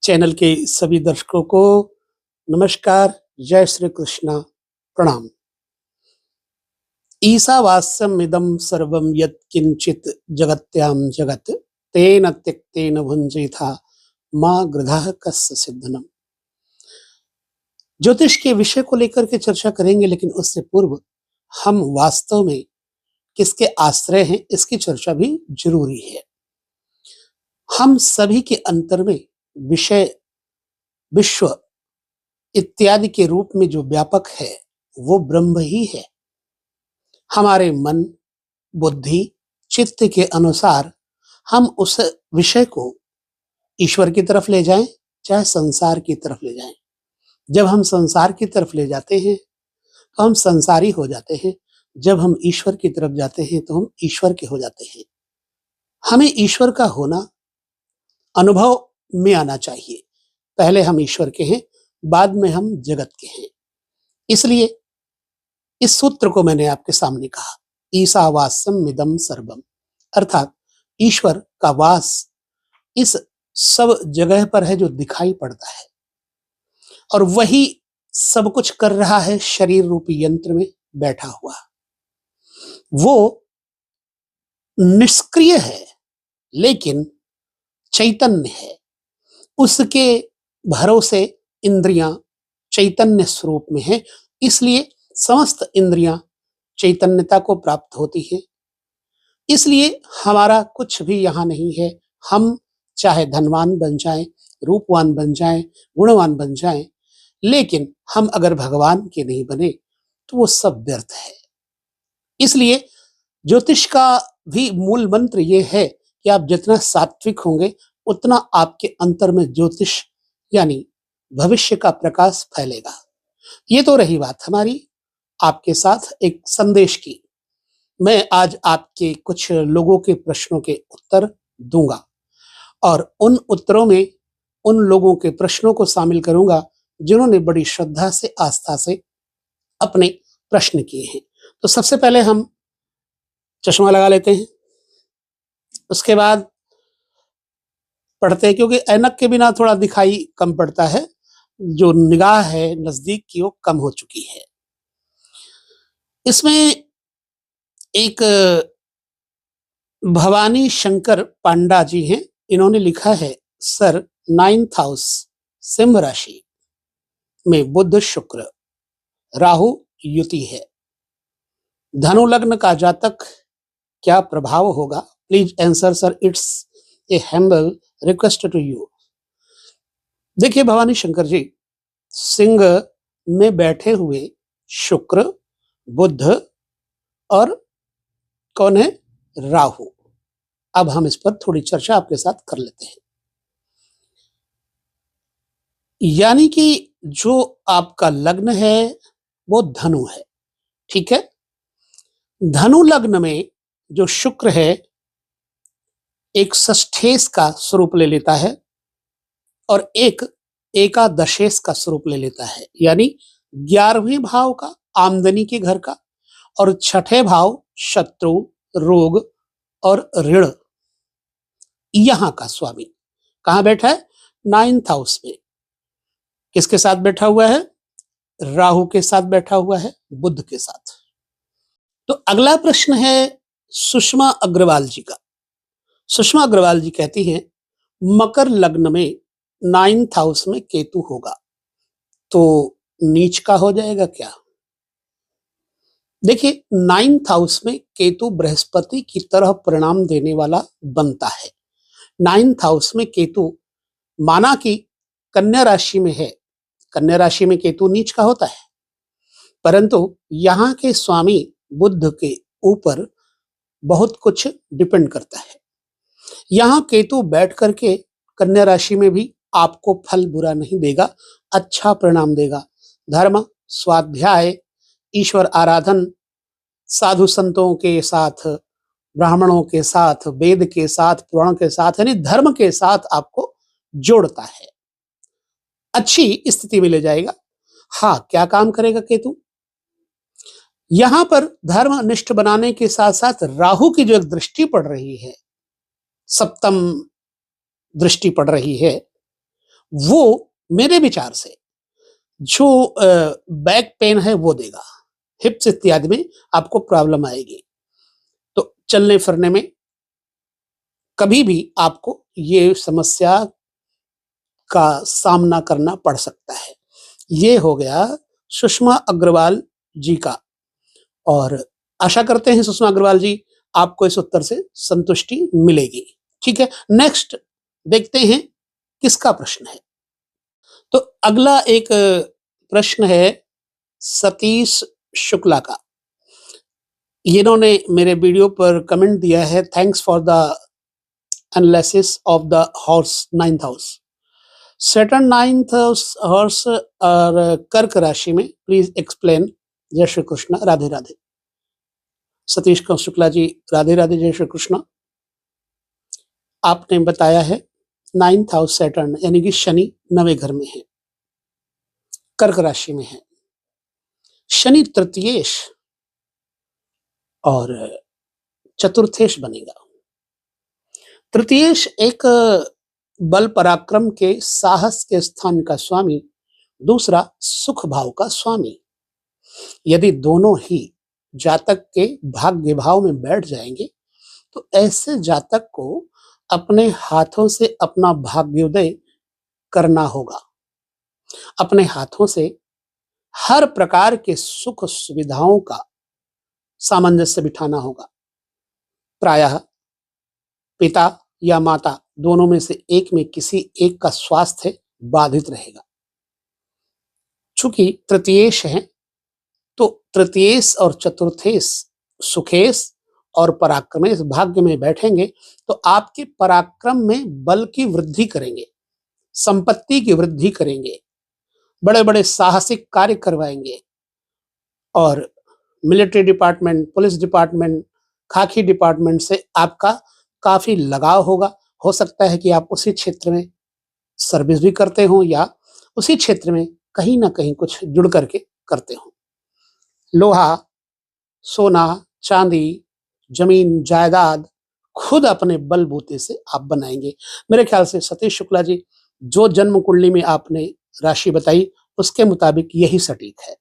Channel के सभी दर्शकों को नमस्कार, जय श्री कृष्णा, प्रणाम। ईशावास्यम इदं सर्वं यत् किंचित जगत्याम जगत तेन त्यक्तेन भुंजीथा मां गृधः कस्य सिद्धनम। ज्योतिष के विषय को लेकर के चर्चा करेंगे, लेकिन उससे पूर्व हम वास्तव में किसके आश्रय हैं इसकी चर्चा भी जरूरी है। हम सभी के अंतर में विषय, विश्व इत्यादि के रूप में जो व्यापक है वो ब्रह्म ही है। हमारे मन, बुद्धि, चित्त के अनुसार हम उस विषय को ईश्वर की तरफ ले जाएं, चाहे संसार की तरफ ले जाएं। जब हम संसार की तरफ ले जाते हैं तो हम संसारी हो जाते हैं, जब हम ईश्वर की तरफ जाते हैं तो हम ईश्वर के हो जाते हैं। हमें ईश्वर का होना अनुभव में आना चाहिए। पहले हम ईश्वर के हैं, बाद में हम जगत के हैं। इसलिए इस सूत्र को मैंने आपके सामने कहा, ईशावास्यम इदं सर्वम, अर्थात ईश्वर का वास इस सब जगह पर है जो दिखाई पड़ता है, और वही सब कुछ कर रहा है शरीर रूपी यंत्र में बैठा हुआ। वो निष्क्रिय है लेकिन चैतन्य है। उसके भरोसे इंद्रियां चैतन्य स्वरूप में है, इसलिए समस्त इंद्रियां चैतन्यता को प्राप्त होती है। इसलिए हमारा कुछ भी यहां नहीं है। हम चाहे धनवान बन जाएं, रूपवान बन जाएं, गुणवान बन जाएं, लेकिन हम अगर भगवान के नहीं बने तो वो सब व्यर्थ है। इसलिए ज्योतिष का भी मूल मंत्र ये है कि आप जितना सात्विक होंगे उतना आपके अंतर में ज्योतिष यानी भविष्य का प्रकाश फैलेगा। ये तो रही बात हमारी आपके साथ एक संदेश की। मैं आज आपके कुछ लोगों के प्रश्नों के उत्तर दूंगा, और उन उत्तरों में उन लोगों के प्रश्नों को शामिल करूंगा जिन्होंने बड़ी श्रद्धा से, आस्था से अपने प्रश्न किए हैं। तो सबसे पहले हम चश्मा लगा लेते हैं, उसके बाद पढ़ते हैं, क्योंकि ऐनक के बिना थोड़ा दिखाई कम पड़ता है, जो निगाह है नजदीक की वो कम हो चुकी है। इसमें एक भवानी शंकर पांडा जी हैं, इन्होंने लिखा है, सर 9th हाउस सिंह राशि में बुध शुक्र राहु युति है, धनु लग्न का जातक क्या प्रभाव होगा? Please answer sir, it's a humble request to you. देखिए भवानी शंकर जी, सिंह में बैठे हुए शुक्र, बुध और कौन है? राहु। अब हम इस पर थोड़ी चर्चा आपके साथ कर लेते हैं। यानी कि जो आपका लग्न है वो धनु है, ठीक है। धनु लग्न में जो शुक्र है एक षष्ठेश का स्वरूप ले लेता है और एक एकादशेश का स्वरूप ले लेता है, यानी 11वें भाव का, आमदनी के घर का, और 6ठे भाव शत्रु, रोग और ऋण, यहां का स्वामी कहां बैठा है? 9th हाउस में। किसके साथ बैठा हुआ है? राहु के साथ बैठा हुआ है, बुध के साथ। तो अगला प्रश्न है सुषमा अग्रवाल जी का। सुषमा अग्रवाल जी कहती हैं, मकर लग्न में 9th हाउस में केतु होगा तो नीच का हो जाएगा क्या? देखिए 9th हाउस में केतु बृहस्पति की तरह परिणाम देने वाला बनता है। 9th हाउस में केतु माना कि कन्या राशि में है, कन्या राशि में केतु नीच का होता है, परंतु यहाँ के स्वामी बुध के ऊपर बहुत कुछ डिपेंड करता है। यहाँ केतु बैठ करके कन्या राशि में भी आपको फल बुरा नहीं देगा, अच्छा परिणाम देगा। धर्म, स्वाध्याय, ईश्वर आराधन, साधु संतों के साथ, ब्राह्मणों के साथ, वेद के साथ, पुराण के साथ, यानी धर्म के साथ आपको जोड़ता है, अच्छी स्थिति में ले जाएगा। हाँ, क्या काम करेगा केतु? यहां पर धर्म निष्ठ बनाने के साथ साथ राहु की जो एक दृष्टि पड़ रही है, सप्तम दृष्टि पड़ रही है, वो मेरे विचार से जो बैक पेन है वो देगा, हिप्स इत्यादि में आपको प्रॉब्लम आएगी। तो चलने फिरने में कभी भी आपको ये समस्या का सामना करना पड़ सकता है। ये हो गया सुषमा अग्रवाल जी का, और आशा करते हैं सुषमा अग्रवाल जी आपको इस उत्तर से संतुष्टि मिलेगी। ठीक है, नेक्स्ट देखते हैं किसका प्रश्न है। तो अगला एक प्रश्न है सतीश शुक्ला का। इन्होंने मेरे वीडियो पर कमेंट दिया है, thanks for the analysis of the horse ninth house. Saturn ninth horse और कर्क राशि में, प्लीज एक्सप्लेन। जय श्री कृष्ण, राधे राधे। सतीश शुक्ला जी, राधे राधे, जय श्री कृष्ण। आपने बताया है नाइन्थ हाउस सेटर्न यानी कि शनि नवे घर में है, कर्क राशि में है। शनि तृतीयेश और चतुर्थेश बनेगा। तृतीयेश एक बल पराक्रम के साहस के स्थान का स्वामी, दूसरा सुख भाव का स्वामी। यदि दोनों ही जातक के भाग्य भाव में बैठ जाएंगे तो ऐसे जातक को अपने हाथों से अपना भाग्योदय करना होगा। अपने हाथों से हर प्रकार के सुख सुविधाओं का सामंजस्य बिठाना होगा। प्रायः पिता या माता दोनों में से एक में किसी एक का स्वास्थ्य बाधित रहेगा। चूंकि तृतीयेश है तो तृतीयेश और चतुर्थेश सुखेश और पराक्रमेश भाग्य में बैठेंगे तो आपके पराक्रम में बल की वृद्धि करेंगे, संपत्ति की वृद्धि करेंगे, बड़े बड़े साहसिक कार्य करवाएंगे। और मिलिट्री डिपार्टमेंट, पुलिस डिपार्टमेंट, खाकी डिपार्टमेंट से आपका काफी लगाव होगा। हो सकता है कि आप उसी क्षेत्र में सर्विस भी करते हो या उसी क्षेत्र में कहीं ना कहीं कुछ जुड़ करके करते हो। लोहा, सोना, चांदी, जमीन जायदाद खुद अपने बलबूते से आप बनाएंगे। मेरे ख्याल से सतीश शुक्ला जी, जो जन्म कुंडली में आपने राशि बताई उसके मुताबिक यही सटीक है।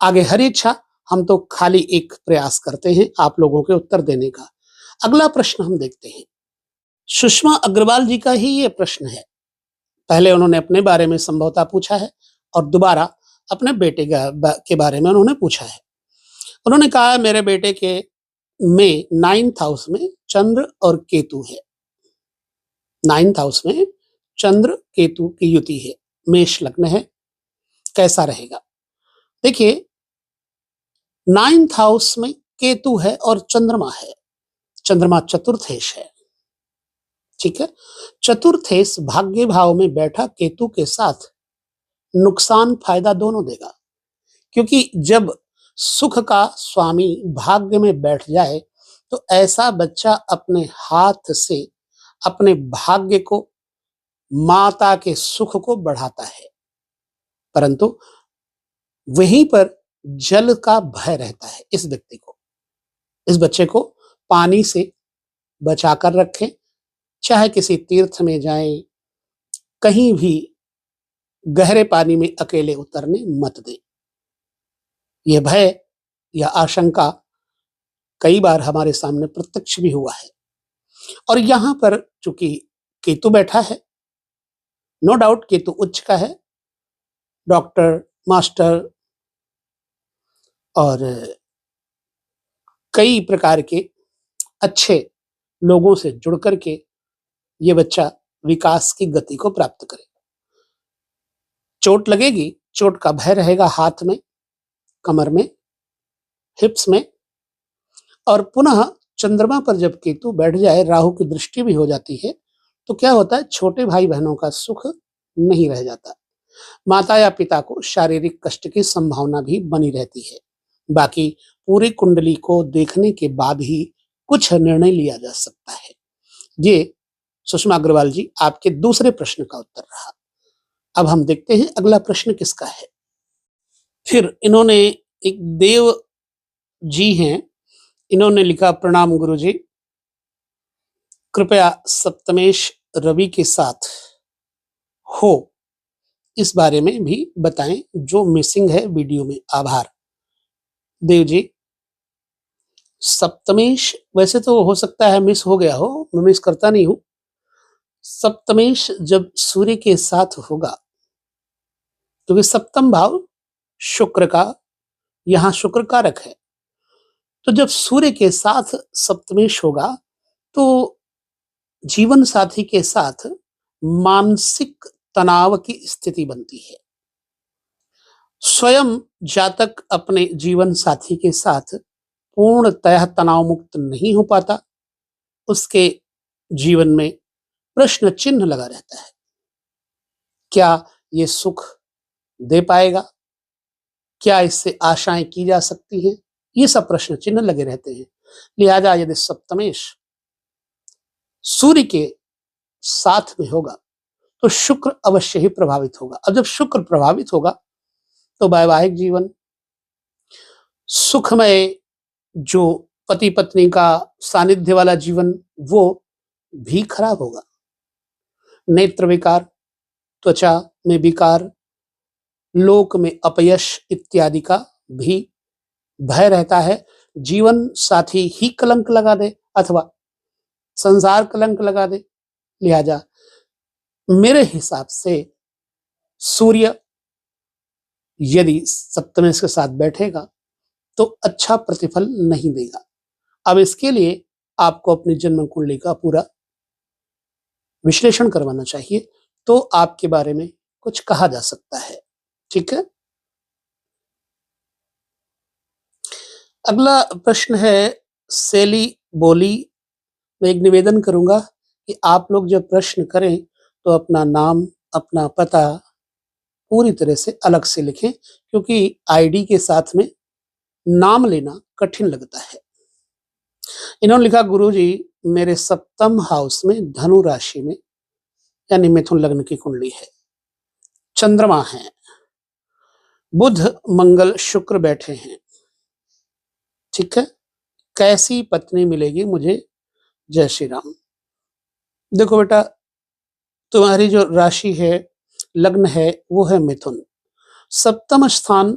आगे हरी इच्छा, हम तो खाली एक प्रयास करते हैं आप लोगों के उत्तर देने का। अगला प्रश्न हम देखते हैं। सुषमा अग्रवाल जी का ही ये प्रश्न है। पहले उन्होंने अपने बारे में संभवतः पूछा है और दोबारा अपने बेटे के बारे में उन्होंने पूछा है। उन्होंने कहा मेरे बेटे के में नाइन्थ हाउस में चंद्र और केतु है। नाइन्थ हाउस में चंद्र केतु की युति है, मेष लग्न है, कैसा रहेगा? देखिए, नाइन्थ हाउस में केतु है और चंद्रमा है। चंद्रमा चतुर्थेश है, ठीक है। चतुर्थेश भाग्य भाव में बैठा केतु के साथ नुकसान फायदा दोनों देगा, क्योंकि जब सुख का स्वामी भाग्य में बैठ जाए तो ऐसा बच्चा अपने हाथ से अपने भाग्य को, माता के सुख को बढ़ाता है, परंतु वहीं पर जल का भय रहता है। इस व्यक्ति को, इस बच्चे को पानी से बचाकर रखें, चाहे किसी तीर्थ में जाएं, कहीं भी गहरे पानी में अकेले उतरने मत दें। यह भय या आशंका कई बार हमारे सामने प्रत्यक्ष भी हुआ है। और यहां पर चूंकि केतु बैठा है, नो डाउट केतु उच्च का है, डॉक्टर, मास्टर और कई प्रकार के अच्छे लोगों से जुड़ करके ये बच्चा विकास की गति को प्राप्त करेगा। चोट लगेगी, चोट का भय रहेगा हाथ में, कमर में, हिप्स में। और पुनः चंद्रमा पर जब केतु बैठ जाए, राहु की दृष्टि भी हो जाती है, तो क्या होता है, छोटे भाई बहनों का सुख नहीं रह जाता। माता या पिता को शारीरिक कष्ट की संभावना भी बनी रहती है। बाकी पूरी कुंडली को देखने के बाद ही कुछ निर्णय लिया जा सकता है। ये सुषमा अग्रवाल जी आपके दूसरे प्रश्न का उत्तर रहा। अब हम देखते हैं अगला प्रश्न किसका है। फिर इन्होंने एक देव जी हैं, इन्होंने लिखा प्रणाम गुरुजी, कृपया सप्तमेश रवि के साथ हो, इस बारे में भी बताएं जो मिसिंग है वीडियो में। आभार। देव जी, सप्तमेश वैसे तो हो सकता है मिस हो गया हो, मैं मिस करता नहीं हूं। सप्तमेश जब सूर्य के साथ होगा, क्योंकि सप्तम भाव शुक्र का, यहां शुक्र कारक है, तो जब सूर्य के साथ सप्तमेश होगा तो जीवन साथी के साथ मानसिक तनाव की स्थिति बनती है। स्वयं जातक अपने जीवन साथी के साथ पूर्णतः तनाव मुक्त नहीं हो पाता, उसके जीवन में प्रश्न चिन्ह लगा रहता है। क्या ये सुख दे पाएगा? क्या इससे आशाएं की जा सकती हैं? ये सब प्रश्न चिन्ह लगे रहते हैं। लिहाजा यदि सप्तमेश सूर्य के साथ में होगा तो शुक्र अवश्य ही प्रभावित होगा। अब जब शुक्र प्रभावित होगा तो वैवाहिक जीवन, सुखमय जो पति पत्नी का सानिध्य वाला जीवन, वो भी खराब होगा। नेत्र विकार, त्वचा में विकार, लोक में अपयश इत्यादि का भी भय रहता है। जीवन साथी ही कलंक लगा दे अथवा संसार कलंक लगा दे। लिहाजा मेरे हिसाब से सूर्य यदि सप्तमेश के साथ बैठेगा तो अच्छा प्रतिफल नहीं देगा। अब इसके लिए आपको अपनी जन्म कुंडली का पूरा विश्लेषण करवाना चाहिए, तो आपके बारे में कुछ कहा जा सकता है। ठीक है। अगला प्रश्न है सेली बोली। मैं एक निवेदन करूंगा कि आप लोग जब प्रश्न करें तो अपना नाम, अपना पता पूरी तरह से अलग से लिखें, क्योंकि आईडी के साथ में नाम लेना कठिन लगता है। इन्होंने लिखा, गुरुजी मेरे सप्तम हाउस में धनु राशि में यानी मिथुन लग्न की कुंडली है, चंद्रमा है, बुध मंगल शुक्र बैठे हैं। ठीक है, कैसी पत्नी मिलेगी मुझे? जय श्री राम। देखो बेटा, तुम्हारी जो राशि है, लग्न है, वो है मिथुन। सप्तम स्थान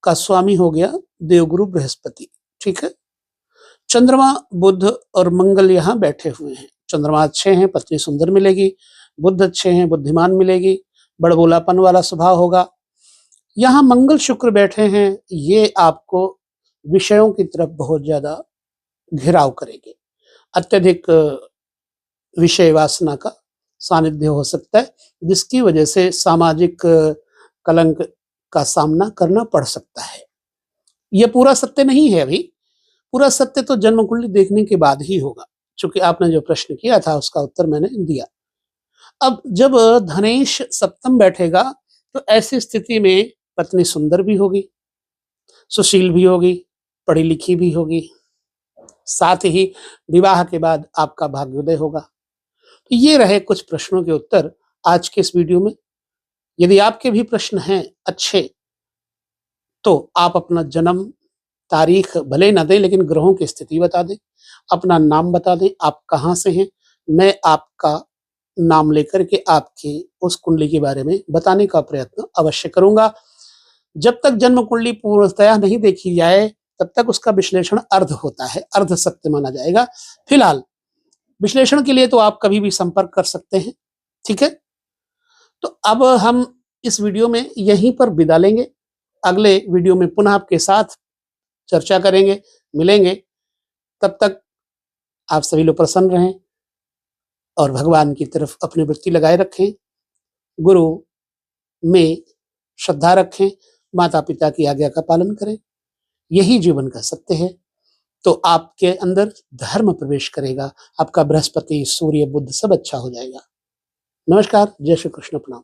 का स्वामी हो गया देवगुरु बृहस्पति। ठीक है, चंद्रमा बुध और मंगल यहाँ बैठे हुए हैं। चंद्रमा अच्छे हैं, पत्नी सुंदर मिलेगी। बुध अच्छे हैं, बुद्धिमान मिलेगी, बड़बोलापन वाला स्वभाव होगा। यहाँ मंगल शुक्र बैठे हैं, ये आपको विषयों की तरफ बहुत ज्यादा घिराव करेंगे। अत्यधिक विषय वासना का सानिध्य हो सकता है, जिसकी वजह से सामाजिक कलंक का सामना करना पड़ सकता है। यह पूरा सत्य नहीं है अभी, पूरा सत्य तो जन्म कुंडली देखने के बाद ही होगा। चूंकि आपने जो प्रश्न किया था उसका उत्तर मैंने दिया। अब जब धनेश सप्तम बैठेगा तो ऐसी स्थिति में पत्नी सुंदर भी होगी, सुशील भी होगी, पढ़ी लिखी भी होगी, साथ ही विवाह के बाद आपका भाग्योदय होगा। तो ये रहे कुछ प्रश्नों के उत्तर आज के इस वीडियो में। यदि आपके भी प्रश्न हैं अच्छे, तो आप अपना जन्म तारीख भले न दें, लेकिन ग्रहों की स्थिति बता दें, अपना नाम बता दें, आप कहाँ से हैं। मैं आपका नाम लेकर के आपकी उस कुंडली के बारे में बताने का प्रयत्न अवश्य करूंगा। जब तक जन्म कुंडली पूर्णतया नहीं देखी जाए तब तक उसका विश्लेषण अर्ध होता है, अर्ध सत्य माना जाएगा। फिलहाल विश्लेषण के लिए तो आप कभी भी संपर्क कर सकते हैं। ठीक है, तो अब हम इस वीडियो में यहीं पर विदा लेंगे। अगले वीडियो में पुनः आपके साथ चर्चा करेंगे, मिलेंगे। तब तक आप सभी लोग प्रसन्न रहें और भगवान की तरफ अपनी वृत्ति लगाए रखें, गुरु में श्रद्धा रखें, माता पिता की आज्ञा का पालन करें। यही जीवन का सत्य है। तो आपके अंदर धर्म प्रवेश करेगा, आपका बृहस्पति, सूर्य, बुध सब अच्छा हो जाएगा। नमस्कार, जय श्री कृष्ण, प्रणाम।